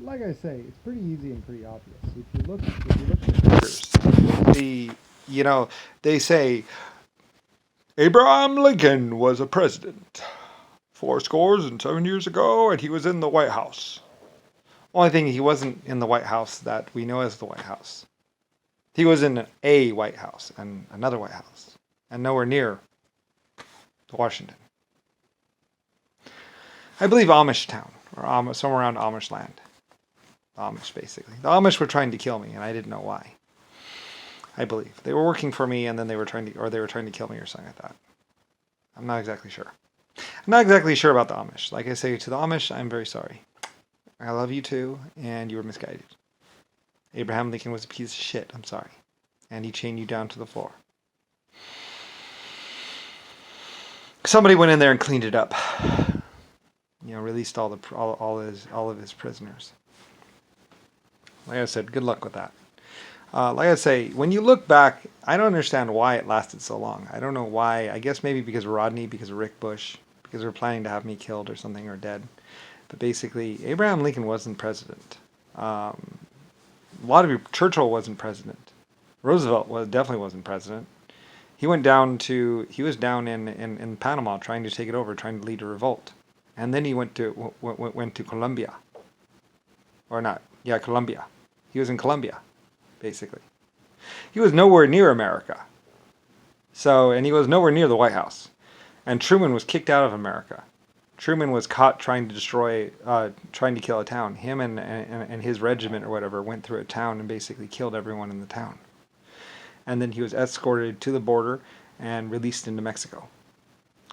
like I say, it's pretty easy and pretty obvious. If you look at the pictures, they say Abraham Lincoln was a president 4 scores and 7 years ago, and he was in the White House. Only thing, he wasn't in the White House that we know as the White House. He was in a White House and another White House, and nowhere near Washington. I believe Amish town, or somewhere around Amish land. The Amish, basically. The Amish were trying to kill me, and I didn't know why. I believe they were working for me, and then they were trying to kill me or something like that. I'm not exactly sure. I'm not exactly sure about the Amish. Like I say, to the Amish, I'm very sorry. I love you too, and you were misguided. Abraham Lincoln was a piece of shit. I'm sorry, and he chained you down to the floor. Somebody went in there and cleaned it up. Released all of his prisoners. Like I said, good luck with that. Like I say, when you look back, I don't understand why it lasted so long. I don't know why. I guess maybe because of Rodney, because of Rick Bush, because they were planning to have me killed or something or dead. But basically, Abraham Lincoln wasn't president. A lot of you, Churchill wasn't president. Roosevelt definitely wasn't president. He was down in Panama trying to take it over, trying to lead a revolt. And then he went to Colombia. Or not, yeah, Colombia. He was in Colombia, basically. He was nowhere near America. And he was nowhere near the White House. And Truman was kicked out of America. Truman was caught trying to kill a town. Him and his regiment or whatever went through a town and basically killed everyone in the town. And then he was escorted to the border and released into Mexico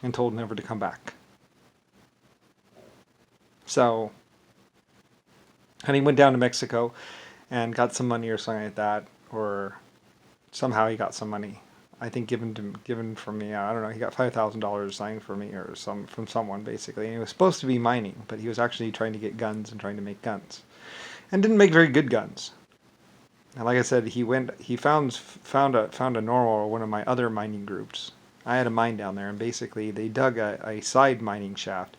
and told never to come back. And he went down to Mexico and got some money or something like that, or somehow he got some money. I think given from me. I don't know. He got $5,000 signed for me or from someone basically. And he was supposed to be mining, but he was actually trying to get guns and trying to make guns, and didn't make very good guns. And like I said, he found a normal, one of my other mining groups. I had a mine down there, and basically they dug a side mining shaft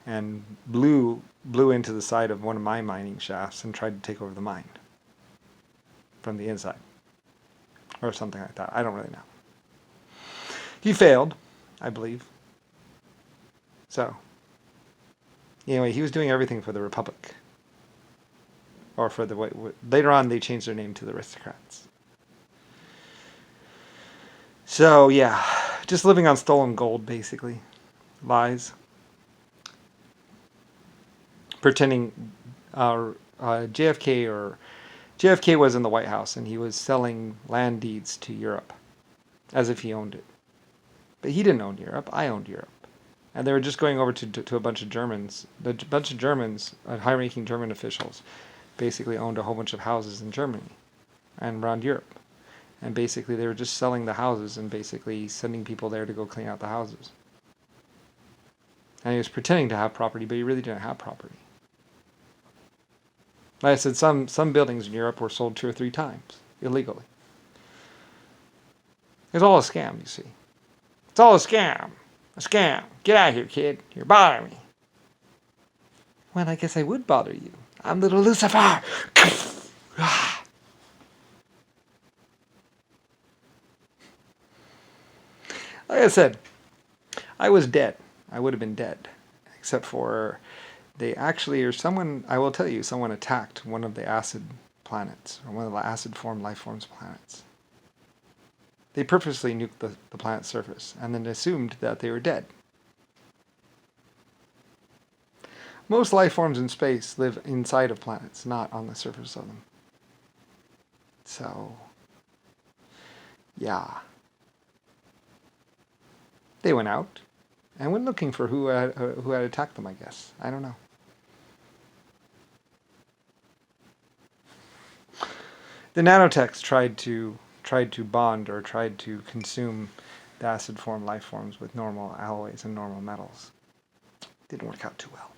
and blew into the side of one of my mining shafts and tried to take over the mine from the inside or something like that. I don't really know. He failed, I believe. So anyway, he was doing everything for the Republic. Or for later on they changed their name to the Aristocrats. So yeah, just living on stolen gold, basically. Lies. Pretending JFK was in the White House and he was selling land deeds to Europe as if he owned it. But he didn't own Europe. I owned Europe. And they were just going over to a bunch of Germans. A bunch of Germans, high-ranking German officials, basically owned a whole bunch of houses in Germany and around Europe. And basically they were just selling the houses and basically sending people there to go clean out the houses. And he was pretending to have property, but he really didn't have property. Like I said, some buildings in Europe were sold 2 or 3 times illegally. It's all a scam, you see. It's all a scam. A scam. Get out of here, kid. You're bothering me. Well, I guess I would bother you. I'm little Lucifer. Like I said, I was dead. I would have been dead. Except for I will tell you, someone attacked one of the acid planets, or one of the acid-formed life forms planets. They purposely nuked the planet's surface, and then assumed that they were dead. Most life forms in space live inside of planets, not on the surface of them. So, yeah. They went out and went looking for who had attacked them, I guess. I don't know. The nanotechs tried to bond or tried to consume the acid form life forms with normal alloys and normal metals. Didn't work out too well.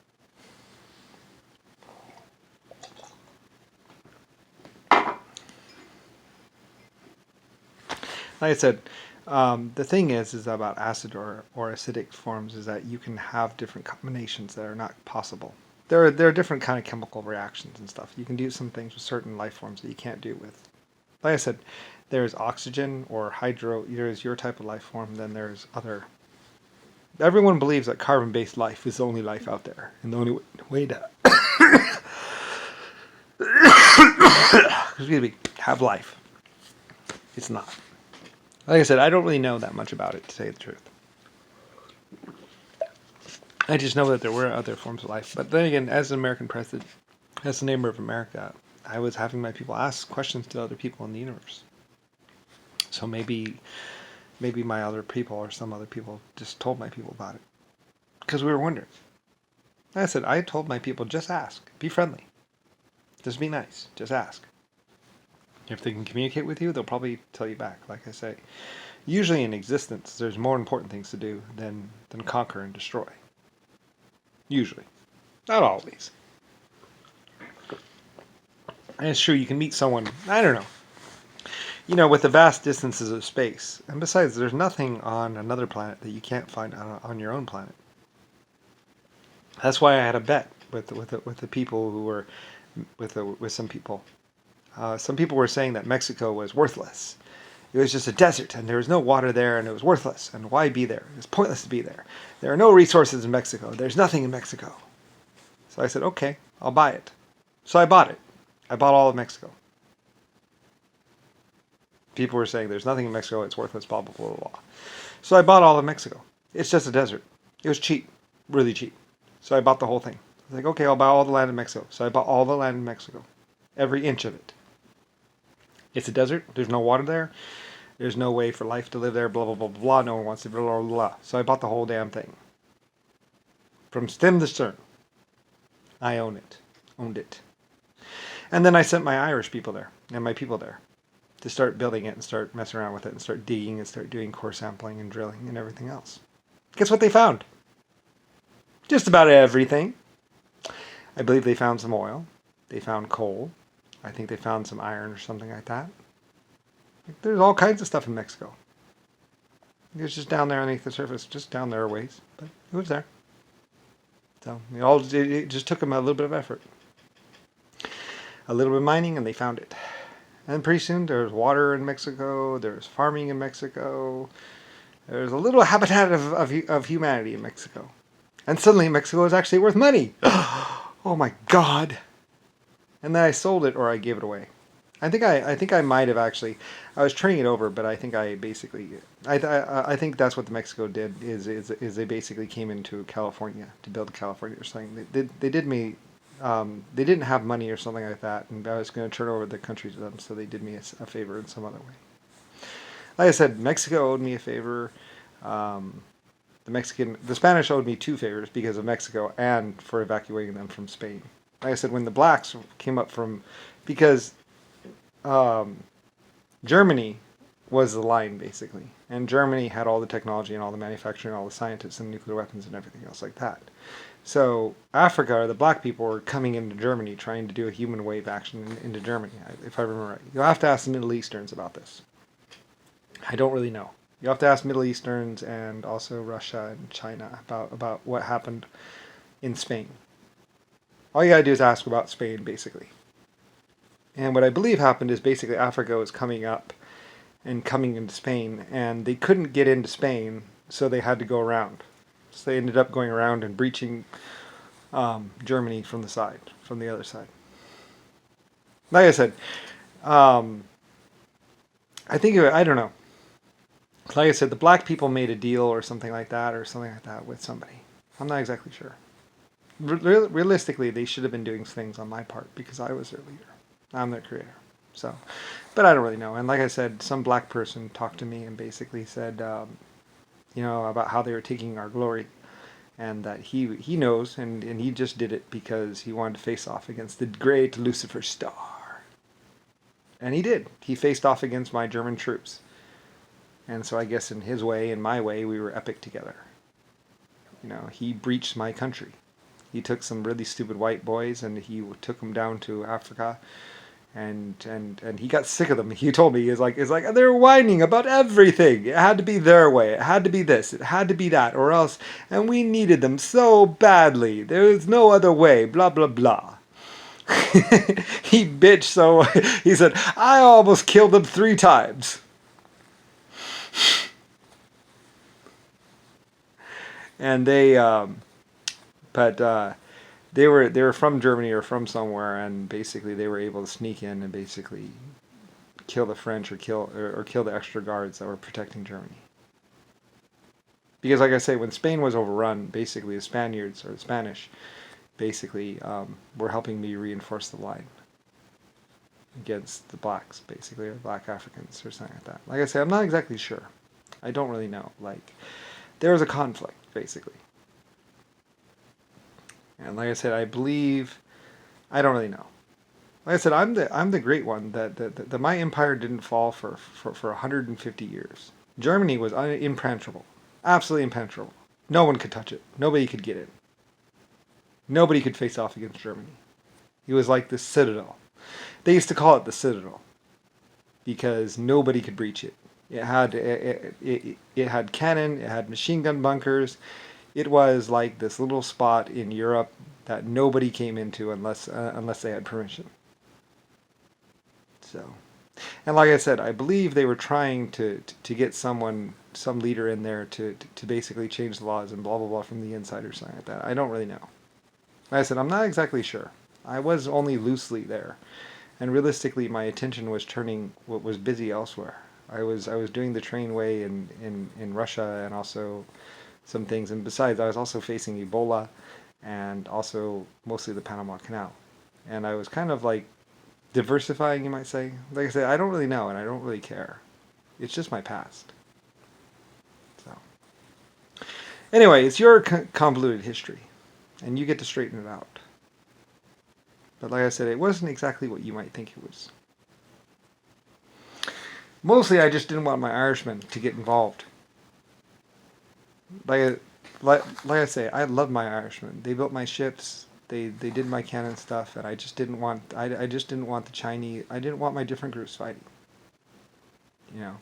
Like I said, the thing is about acid or acidic forms is that you can have different combinations that are not possible there are different kind of chemical reactions and stuff. You can do some things with certain life forms that you can't do with. Like I said, there's oxygen or hydro. There's your type of life form. Then there's other. Everyone believes that carbon-based life is the only life out there, and the only way to excuse me, have life. It's not. Like I said, I don't really know that much about it, to say the truth. I just know that there were other forms of life. But then again, as an American president, as a neighbor of America, I was having my people ask questions to other people in the universe. So maybe my other people or some other people just told my people about it. Because we were wondering. Like I said, I told my people, just ask. Be friendly. Just be nice. Just ask. If they can communicate with you, they'll probably tell you back. Like I say, usually in existence, there's more important things to do than conquer and destroy. Usually. Not always. And it's true, you can meet someone, I don't know, with the vast distances of space. And besides, there's nothing on another planet that you can't find on your own planet. That's why I had a bet with the people who were, with some people. Some people were saying that Mexico was worthless. It was just a desert, and there was no water there, and it was worthless. And why be there? It was pointless to be there. There are no resources in Mexico. There's nothing in Mexico. So I said, okay, I'll buy it. So I bought it. I bought all of Mexico. People were saying there's nothing in Mexico, it's worthless, blah, blah, blah, blah. So I bought all of Mexico. It's just a desert. It was cheap, really cheap. So I bought the whole thing. I was like, okay, I'll buy all the land in Mexico. So I bought all the land in Mexico. Every inch of it. It's a desert. There's no water there. There's no way for life to live there, blah, blah, blah, blah. No one wants to, blah, blah, blah. So I bought the whole damn thing. From stem to stern. I owned it. And then I sent my Irish people there, and my people there, to start building it and start messing around with it and start digging and start doing core sampling and drilling and everything else. Guess what they found? Just about everything. I believe they found some oil. They found coal. I think they found some iron or something like that. There's all kinds of stuff in Mexico. It was just down there underneath the surface, just down there a ways, but it was there. So it just took them a little bit of effort. A little bit of mining, and they found it. And pretty soon there's water in Mexico, there's farming in Mexico, there's a little habitat of humanity in Mexico. And suddenly Mexico is actually worth money. Oh my God. And then I sold it or I gave it away. I think I might have actually. I was turning it over, but I think I basically. I think that's what the Mexico did is they basically came into California to build California or something. They did me. They didn't have money or something like that, and I was going to turn over the country to them, so they did me a favor in some other way. Like I said, Mexico owed me a favor. The Spanish owed me 2 favors because of Mexico and for evacuating them from Spain. Like I said, when the blacks came up because Germany was the line basically, and Germany had all the technology and all the manufacturing, all the scientists and nuclear weapons and everything else like that. So Africa, or the black people, were coming into Germany trying to do a human wave action into Germany, if I remember right. You'll have to ask the Middle Easterns about this. I don't really know. You'll have to ask Middle Easterns and also Russia and China about what happened in Spain. All you gotta do is ask about Spain, basically. And what I believe happened is basically Africa was coming up and coming into Spain, and they couldn't get into Spain, so they had to go around. So they ended up going around and breaching Germany from the other side. Like I said, I don't know. Like I said, the black people made a deal or something like that with somebody. I'm not exactly sure. Realistically, they should have been doing things on my part because I was their leader. I'm their creator. So, but I don't really know. And like I said, some black person talked to me and basically said, about how they were taking our glory, and that he knows, and he just did it because he wanted to face off against the great Lucifer Star. And he did. He faced off against my German troops. And so I guess in his way, in my way, we were epic together. He breached my country. He took some really stupid white boys and he took them down to Africa and he got sick of them. He told me he's like they're whining about everything. It had to be their way. It had to be this. It had to be that, or else. And we needed them so badly. There was no other way. Blah blah blah. He bitched so he said I almost killed them 3 times. And they were from Germany or from somewhere, and basically they were able to sneak in and basically kill the French or kill the extra guards that were protecting Germany. Because, like I say, when Spain was overrun, basically the Spaniards or the Spanish basically were helping me reinforce the line against the blacks, basically, or black Africans or something like that. Like I say, I'm not exactly sure. I don't really know. Like, there was a conflict, basically. And like I said, I don't really know. Like I said, I'm the great one that my empire didn't fall for 150 years. Germany was impenetrable, absolutely impenetrable. No one could touch it. Nobody could get it. Nobody could face off against Germany. It was like the citadel. They used to call it the citadel because nobody could breach it. It had cannon. It had machine gun bunkers. It was like this little spot in Europe that nobody came into unless they had permission. So, and like I said, I believe they were trying to get some leader in there to basically change the laws and blah blah blah from the inside or something like that. I don't really know. Like I said, I'm not exactly sure. I was only loosely there, and realistically, my attention was busy elsewhere. I was doing the trainway in Russia and also some things, and besides, I was also facing Ebola, and also mostly the Panama Canal, and I was kind of like diversifying, you might say. Like I said, I don't really know, and I don't really care. It's just my past. So, anyway, it's your convoluted history, and you get to straighten it out. But like I said, it wasn't exactly what you might think it was. Mostly, I just didn't want my Irishmen to get involved. Like I say, I love my Irishmen. They built my ships. They did my cannon stuff, and I just didn't want the Chinese. I didn't want my different groups fighting. You know,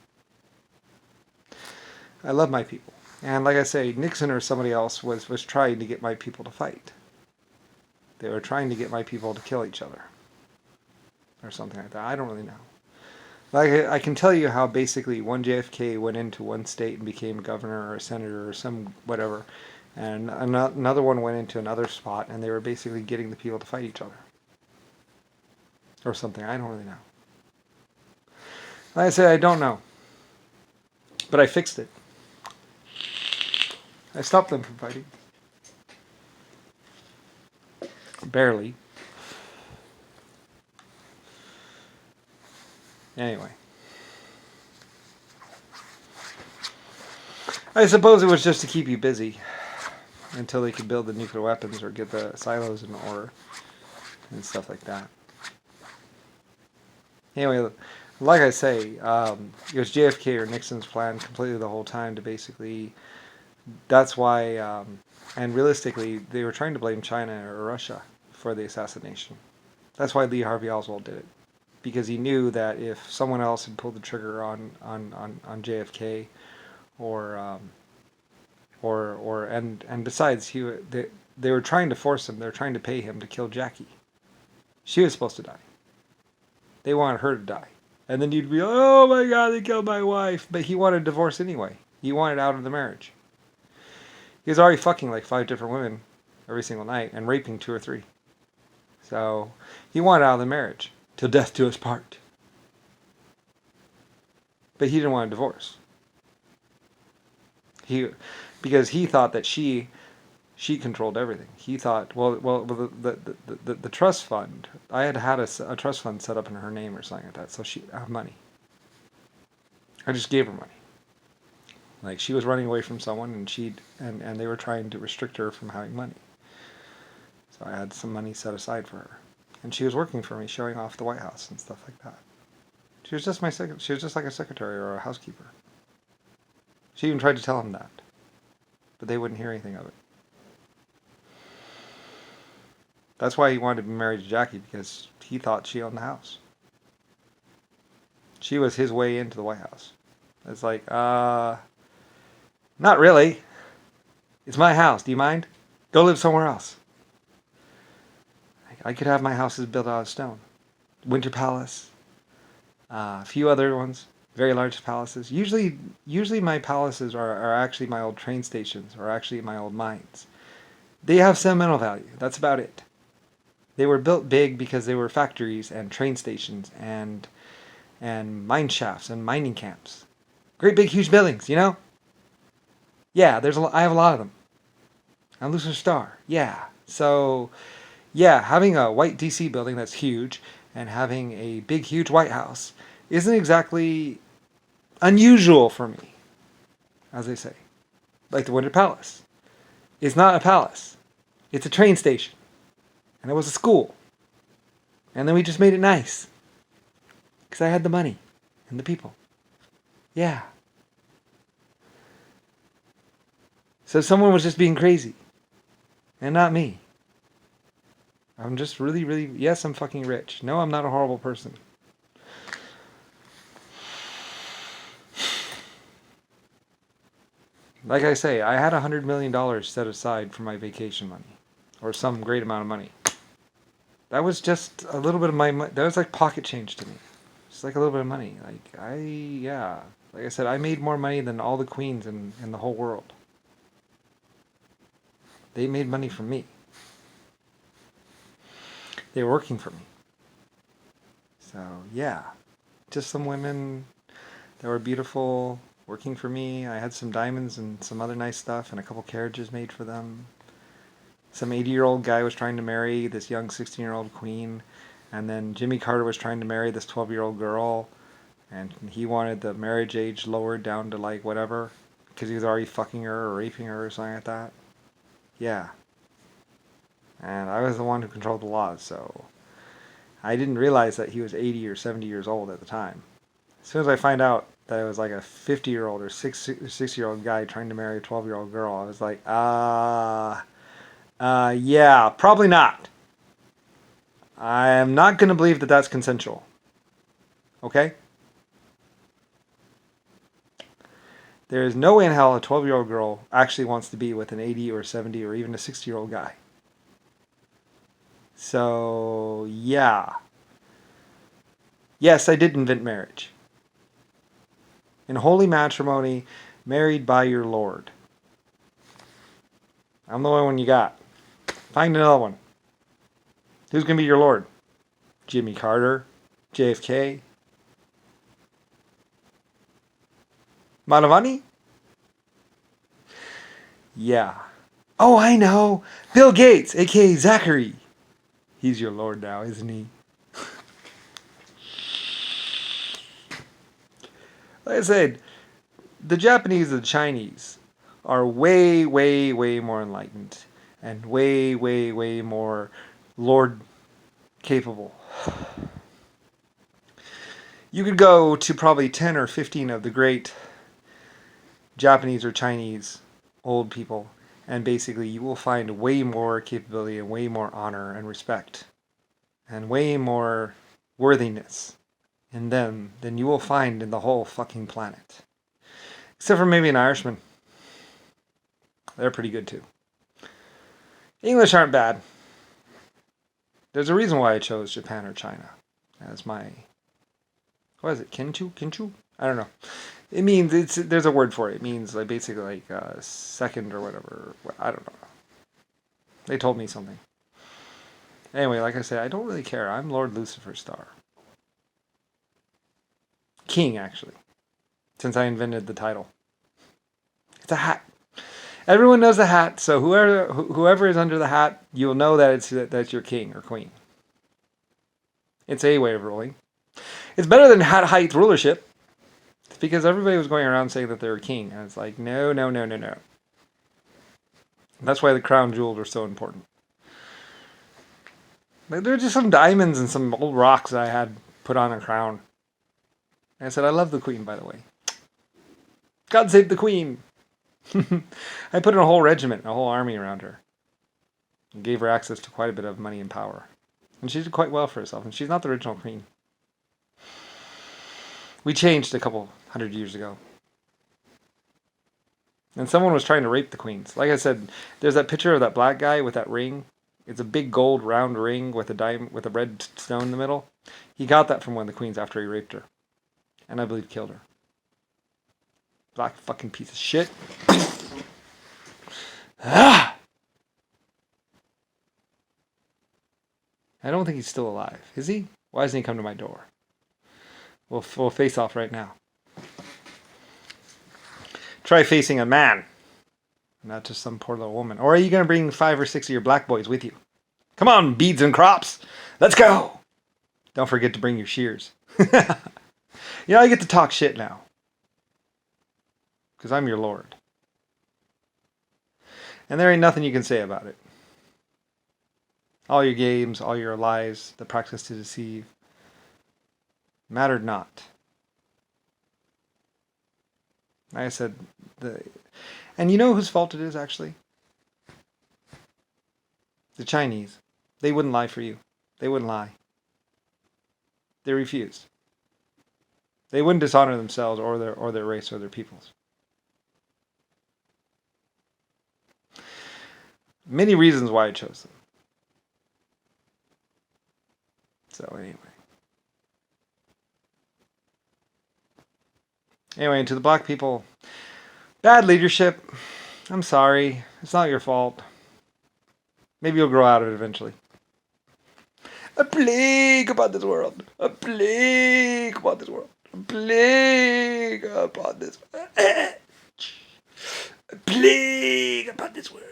I love my people, and like I say, Nixon or somebody else was trying to get my people to fight. They were trying to get my people to kill each other, or something like that. I don't really know. Like I can tell you how basically one JFK went into one state and became governor or a senator or some whatever, and another one went into another spot, and they were basically getting the people to fight each other. Or something. I don't really know. Like I say, I don't know. But I fixed it. I stopped them from fighting. Barely. Anyway. I suppose it was just to keep you busy until they could build the nuclear weapons or get the silos in order and stuff like that. Anyway, like I say, it was JFK or Nixon's plan completely the whole time to basically. That's why, and realistically, they were trying to blame China or Russia for the assassination. That's why Lee Harvey Oswald did it, because he knew that if someone else had pulled the trigger on JFK, and besides, they were trying to force him. They were trying to pay him to kill Jackie. She was supposed to die. They wanted her to die. And then you'd be like, oh my God, they killed my wife. But he wanted a divorce anyway. He wanted out of the marriage. He was already fucking like 5 different women every single night and raping 2 or 3. So he wanted out of the marriage. Till death do us part. But he didn't want a divorce. Because he thought that she controlled everything. He thought, the trust fund. I had a trust fund set up in her name or something like that, so she had money. I just gave her money. Like she was running away from someone, and they were trying to restrict her from having money. So I had some money set aside for her, and she was working for me, showing off the White House and stuff like that. She was just She was just like a secretary or a housekeeper. She even tried to tell him that, but they wouldn't hear anything of it. That's why he wanted to be married to Jackie, because he thought she owned the house. She was his way into the White House. It's like, not really. It's my house. Do you mind? Go live somewhere else. I could have my houses built out of stone. Winter Palace. A few other ones. Very large palaces. Usually my palaces are actually my old train stations or actually my old mines. They have sentimental value. That's about it. They were built big because they were factories and train stations and mine shafts and mining camps. Great big huge buildings, you know? Yeah, I have a lot of them. I'm Lucifer Star. Yeah. So, yeah, having a white DC building that's huge and having a big huge White House isn't exactly unusual for me, as they say. Like the Winter Palace. It's not a palace. It's a train station. And it was a school. And then we just made it nice. Because I had the money and the people. Yeah. So someone was just being crazy. And not me. I'm just really, really... Yes, I'm fucking rich. No, I'm not a horrible person. Like I say, I had $100 million set aside for my vacation money. Or some great amount of money. That was just a little bit of my money. That was like pocket change to me. Just like a little bit of money. Yeah. Like I said, I made more money than all the queens in the whole world. They made money from me. They were working for me. So, yeah. Just some women that were beautiful, working for me. I had some diamonds and some other nice stuff and a couple carriages made for them. Some 80-year-old guy was trying to marry this young 16-year-old queen. And then Jimmy Carter was trying to marry this 12-year-old girl. And he wanted the marriage age lowered down to like whatever. Because he was already fucking her or raping her or something like that. Yeah. And I was the one who controlled the laws, so I didn't realize that he was 80 or 70 years old at the time. As soon as I find out that it was like a 50-year-old or 60-year-old guy trying to marry a 12-year-old girl, I was like, yeah, probably not. I am not going to believe that that's consensual. Okay? There is no way in hell a 12-year-old girl actually wants to be with an 80 or 70 or even a 60-year-old guy. So, yeah. Yes, I did invent marriage. In holy matrimony, married by your Lord. I'm the only one you got. Find another one. Who's going to be your Lord? Jimmy Carter? JFK? Manavani? Yeah. Oh, I know. Bill Gates, a.k.a. Zachary. He's your Lord now, isn't he? Like I said, the Japanese and the Chinese are way, way, way more enlightened and way, way, way more Lord capable. You could go to probably 10 or 15 of the great Japanese or Chinese old people, and basically you will find way more capability and way more honor and respect and way more worthiness in them than you will find in the whole fucking planet. Except for maybe an Irishman. They're pretty good too. English aren't bad. There's a reason why I chose Japan or China as my... What is it? Kinchu? I don't know. It means, there's a word for it. It means like basically like second or whatever. I don't know. They told me something. Anyway, like I said, I don't really care. I'm Lord Lucifer Star. King, actually. Since I invented the title. It's a hat. Everyone knows the hat, so whoever is under the hat, you'll know that that's your king or queen. It's a way of ruling. It's better than hat height rulership. It's because everybody was going around saying that they were king, and it's like, no. That's why the crown jewels are so important. Like, there are just some diamonds and some old rocks that I had put on a crown. And I said, I love the queen, by the way. God save the queen! I put in a whole regiment, a whole army around her. And gave her access to quite a bit of money and power. And she did quite well for herself, and she's not the original queen. We changed a couple 100 years ago. And someone was trying to rape the queens. Like I said, there's that picture of that black guy with that ring. It's a big gold round ring with a red stone in the middle. He got that from one of the queens after he raped her. And I believe killed her. Black fucking piece of shit. Ah! I don't think he's still alive. Is he? Why doesn't he come to my door? We'll face off right now. Try facing a man. Not just some poor little woman. Or are you going to bring 5 or 6 of your black boys with you? Come on, beads and crops. Let's go. Don't forget to bring your shears. I get to talk shit now. Because I'm your lord. And there ain't nothing you can say about it. All your games, all your lies, the practice to deceive, mattered not. Like I said, and you know whose fault it is, actually? The Chinese. They wouldn't lie for you. They wouldn't lie. They refused. They wouldn't dishonor themselves or their race or their peoples. Many reasons why I chose them. So anyway, to the black people, bad leadership. I'm sorry. It's not your fault. Maybe you'll grow out of it eventually. A plague upon this world. A plague upon this world. A plague upon this world. A plague upon this world.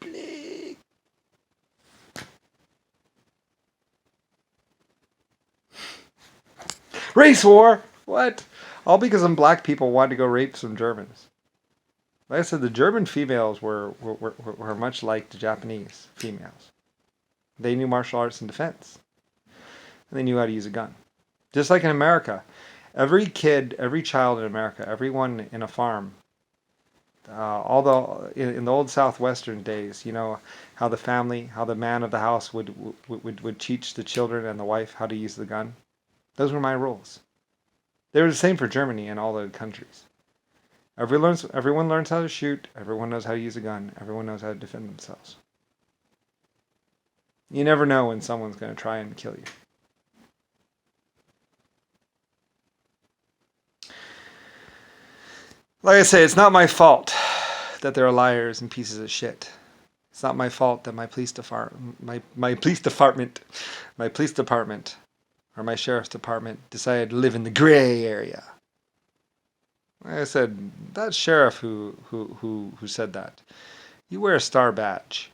Plague. Race war? What? All because some black people wanted to go rape some Germans. Like I said, the German females were much like the Japanese females. They knew martial arts and defense. And they knew how to use a gun. Just like in America. Every kid, every child in America, everyone in a farm, although in the old Southwestern days, how the man of the house would teach the children and the wife how to use the gun. Those were my rules. They were the same for Germany and all the countries. Everyone learns how to shoot. Everyone knows how to use a gun. Everyone knows how to defend themselves. You never know when someone's going to try and kill you. Like I say, it's not my fault that there are liars and pieces of shit. It's not my fault that my police department, or my sheriff's department decided to live in the gray area. Like I said, that sheriff who said that, you wear a star badge.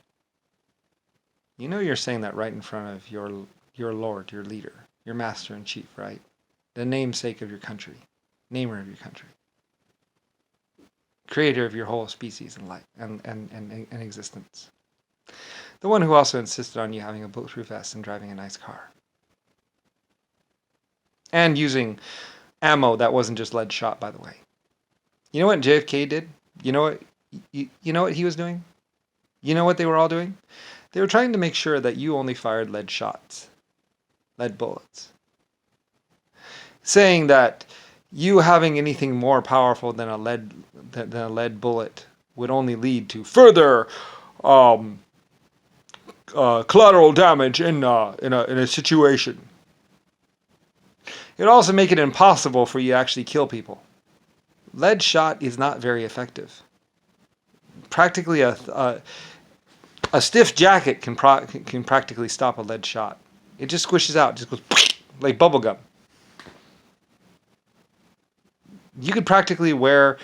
You know you're saying that right in front of your lord, your leader, your master in chief, right? The namesake of your country, namer of your country, creator of your whole species and life and existence. The one who also insisted on you having a bulletproof vest and driving a nice car. And using ammo that wasn't just lead shot, by the way. You know what JFK did? You know what he was doing? You know what they were all doing? They were trying to make sure that you only fired lead shots, lead bullets. Saying that you having anything more powerful than a lead bullet would only lead to further collateral damage in a situation. It would also make it impossible for you to actually kill people. Lead shot is not very effective. Practically a stiff jacket can practically stop a lead shot. It just squishes out, just goes like bubble gum. You could practically wear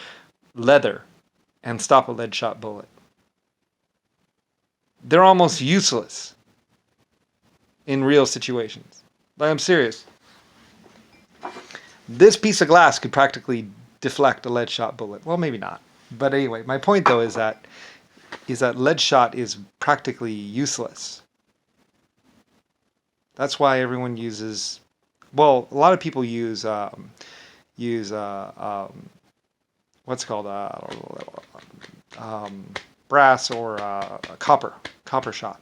leather and stop a lead shot bullet. They're almost useless in real situations. Like, I'm serious. This piece of glass could practically deflect a lead shot bullet. Well, maybe not. But anyway, my point though is that lead shot is practically useless. That's why everyone uses. Well, a lot of people use what's called brass or copper shot,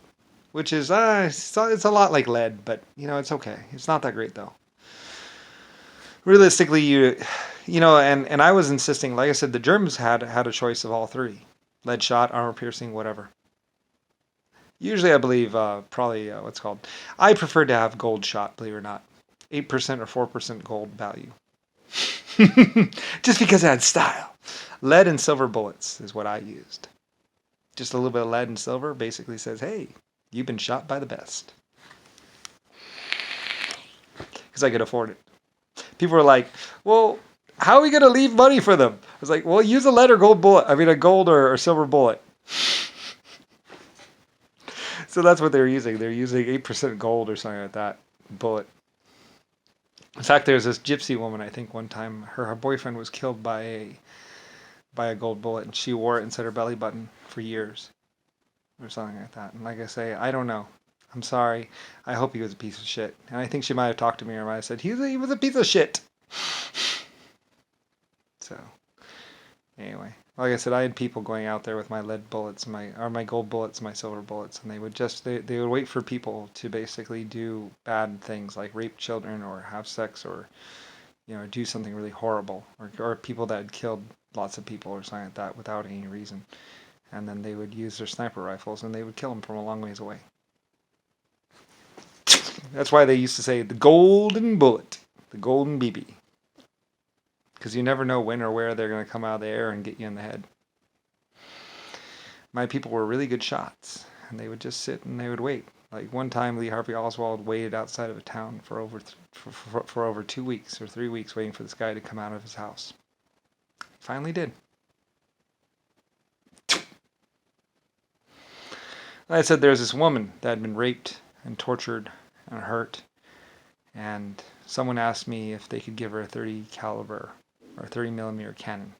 which is it's a lot like lead, but it's okay. It's not that great though. Realistically, and I was insisting, like I said, the Germans had a choice of all three: lead shot, armor piercing, whatever. Usually, I believe probably what's called. I prefer to have gold shot, believe it or not, 8% or 4% gold value, just because it had style. Lead and silver bullets is what I used. Just a little bit of lead and silver basically says, "Hey, you've been shot by the best," because I could afford it. People were like, "Well, how are we gonna leave money for them?" I was like, "Well, use a lead or gold bullet. I mean, a gold or silver bullet." So that's what they were using. They're using 8% gold or something like that bullet. In fact, there was this gypsy woman. I think one time her boyfriend was killed by a gold bullet, and she wore it inside her belly button for years, or something like that. And like I say, I don't know. I'm sorry. I hope he was a piece of shit. And I think she might have talked to me or might have said he was a piece of shit. So anyway, like I said, I had people going out there with my lead bullets, my gold bullets, my silver bullets, and they would they would wait for people to basically do bad things like rape children or have sex or do something really horrible, or people that had killed lots of people or something like that without any reason, and then they would use their sniper rifles and they would kill them from a long ways away. That's why they used to say the golden bullet, the golden BB. Because you never know when or where they're going to come out of the air and get you in the head. My people were really good shots, and they would just sit and they would wait. Like one time, Lee Harvey Oswald waited outside of a town for over 2 weeks or 3 weeks, waiting for this guy to come out of his house. Finally did. Like I said, there's this woman that had been raped and tortured and hurt, and someone asked me if they could give her a 30 caliber or 30 millimeter cannon.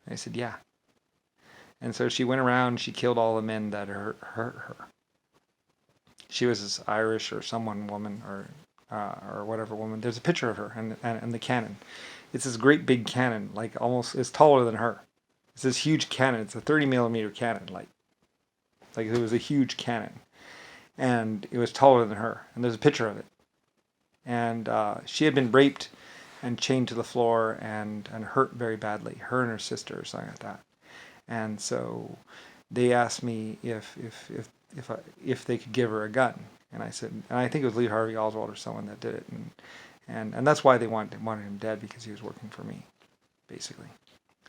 And I said, yeah. And so she went around, she killed all the men that hurt her. She was this Irish or someone woman or whatever woman. There's a picture of her and the cannon. It's this great big cannon, like almost, it's taller than her. It's this huge cannon. It's a 30 millimeter cannon, like it was a huge cannon. And it was taller than her. And there's a picture of it. And she had been raped and chained to the floor and hurt very badly, her and her sister or something like that. And so they asked me if they could give her a gun, and I said, and I think it was Lee Harvey Oswald or someone that did it, and that's why they wanted him dead, because he was working for me, basically.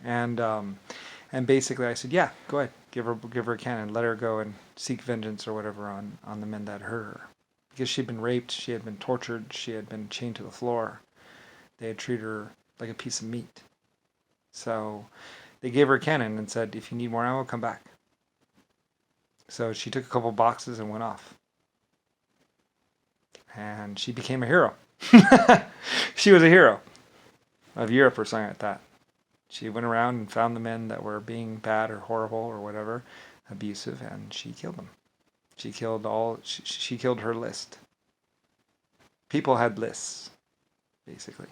And basically I said, yeah, go ahead, give her a cannon, let her go and seek vengeance or whatever on the men that hurt her, because she'd been raped, she had been tortured, she had been chained to the floor. They had treated her like a piece of meat. So they gave her a cannon and said, if you need more ammo, come back. So she took a couple boxes and went off. And she became a hero. She was a hero of Europe or something like that. She went around and found the men that were being bad or horrible or whatever, abusive, and she killed them. She killed her list. People had lists, basically.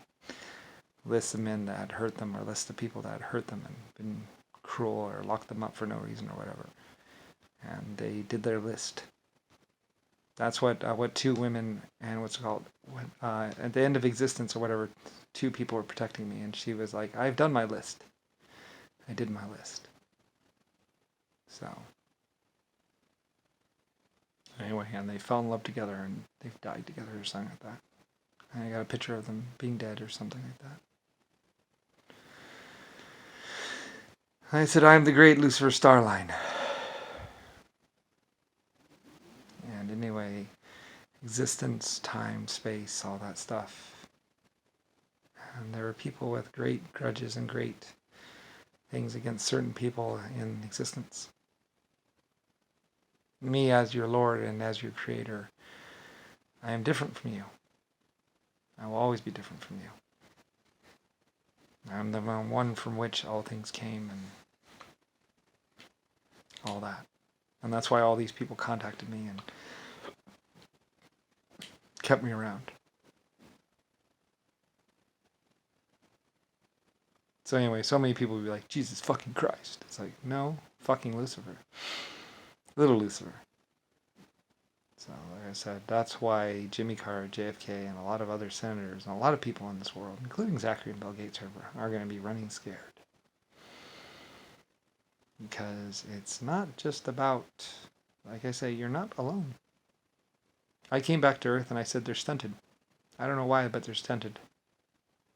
Lists of men that had hurt them, or lists of people that had hurt them and been cruel or locked them up for no reason or whatever. And they did their list. That's what two women and what's it called at the end of existence or whatever, two people were protecting me, and she was like, I've done my list. I did my list. So anyway, and they fell in love together and they've died together or something like that. And I got a picture of them being dead or something like that. I said, I am the great Lucifer Starline. And anyway, existence, time, space, all that stuff. And there were people with great grudges and great things against certain people in existence. Me, as your Lord and as your Creator, I am different from you. I will always be different from you. I am the one from which all things came and all that. And that's why all these people contacted me and kept me around. So anyway, so many people would be like, Jesus fucking Christ. It's like, no, fucking Lucifer. Little Lucifer. So, like I said, that's why Jimmy Carter, JFK, and a lot of other senators and a lot of people in this world, including Zachary and Bill Gates, are going to be running scared. Because it's not just about, like I say, you're not alone. I came back to Earth and I said they're stunted. I don't know why, but they're stunted.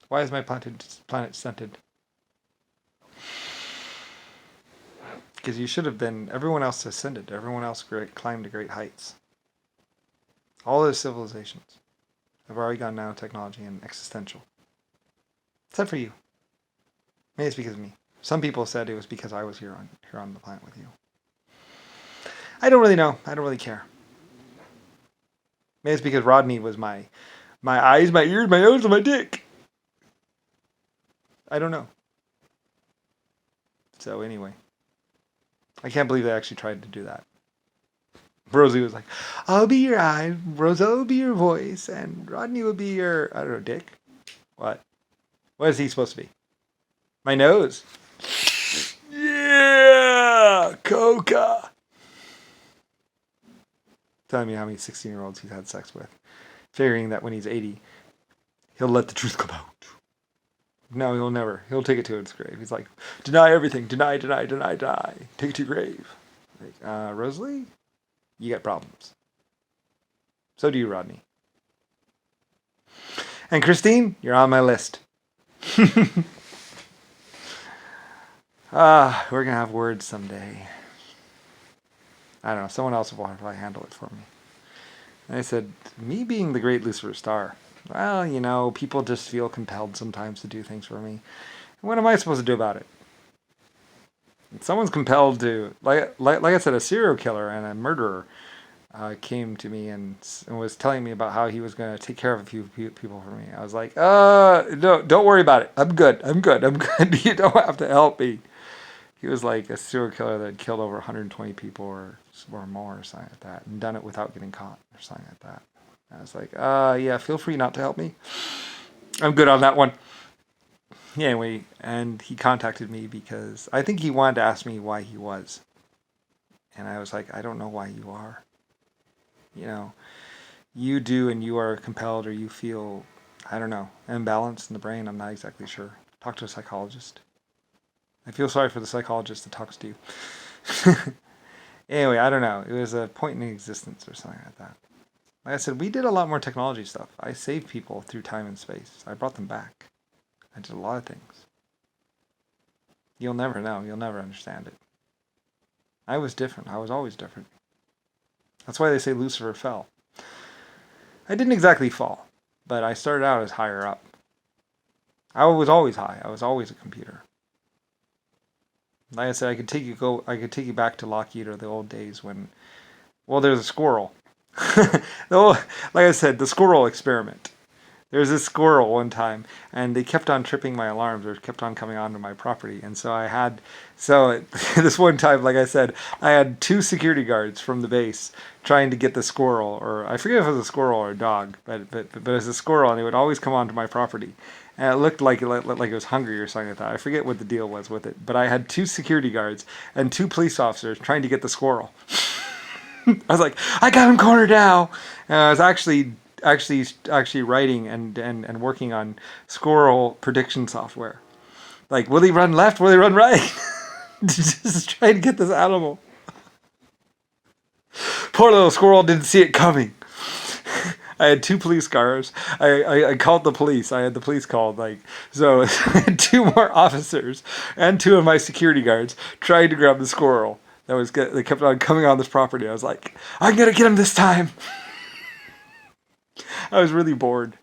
Why is my planet stunted? Because you should have been, everyone else ascended. Everyone else climbed to great heights. All those civilizations have already gone nanotechnology and existential. Except for you. Maybe it's because of me. Some people said it was because I was here on the planet with you. I don't really know. I don't really care. Maybe it's because Rodney was my eyes, my ears, my nose, and my dick. I don't know. So anyway. I can't believe they actually tried to do that. Rosie was like, I'll be your eyes, Rosa will be your voice, and Rodney will be your, I don't know, dick? What? What is he supposed to be? My nose. Yeah! Coca! Telling me how many 16-year-olds he's had sex with. Figuring that when he's 80, he'll let the truth come out. No, he'll never. He'll take it to its grave. He's like, deny everything. Deny, deny, deny, deny. Take it to your grave. Like, Rosalie, you got problems. So do you, Rodney. And Christine, you're on my list. We're going to have words someday. I don't know. Someone else will probably handle it for me. And I said, me being the great Lucifer Star. Well, you know, people just feel compelled sometimes to do things for me. What am I supposed to do about it? If someone's compelled to, like I said, a serial killer and a murderer came to me and was telling me about how he was going to take care of a few people for me. I was like, no, don't worry about it. I'm good. You don't have to help me. He was like a serial killer that had killed over 120 people or more or something like that, and done it without getting caught or something like that. I was like, yeah, feel free not to help me. I'm good on that one. Anyway, and he contacted me because I think he wanted to ask me why he was. And I was like, I don't know why you are. You know, you do and you are compelled or you feel, I don't know, imbalanced in the brain. I'm not exactly sure. Talk to a psychologist. I feel sorry for the psychologist that talks to you. Anyway, I don't know. It was a point in existence or something like that. Like I said, we did a lot more technology stuff. I saved people through time and space. I brought them back. I did a lot of things. You'll never know. You'll never understand it. I was different. I was always different. That's why they say Lucifer fell. I didn't exactly fall, but I started out as higher up. I was always high. I was always a computer. Like I said, I could take you back to Lockheed or the old days when, well, there's a squirrel. Like I said, the squirrel experiment. There was this squirrel one time, and they kept on tripping my alarms, or kept on coming onto my property. And so this one time, like I said, I had 2 security guards from the base trying to get the squirrel, or I forget if it was a squirrel or a dog, but it was a squirrel, and they would always come onto my property. And it looked like it was hungry or something like that. I forget what the deal was with it, but I had 2 security guards and 2 police officers trying to get the squirrel. I was like, I got him cornered now. And I was actually writing and working on squirrel prediction software. Like, will he run left? Will he run right? Just trying to get this animal. Poor little squirrel didn't see it coming. I had 2 police cars. I called the police. I had the police called. So I had 2 more officers and 2 of my security guards trying to grab the squirrel. They kept on coming on this property. I was like, I'm gonna get him this time. I was really bored.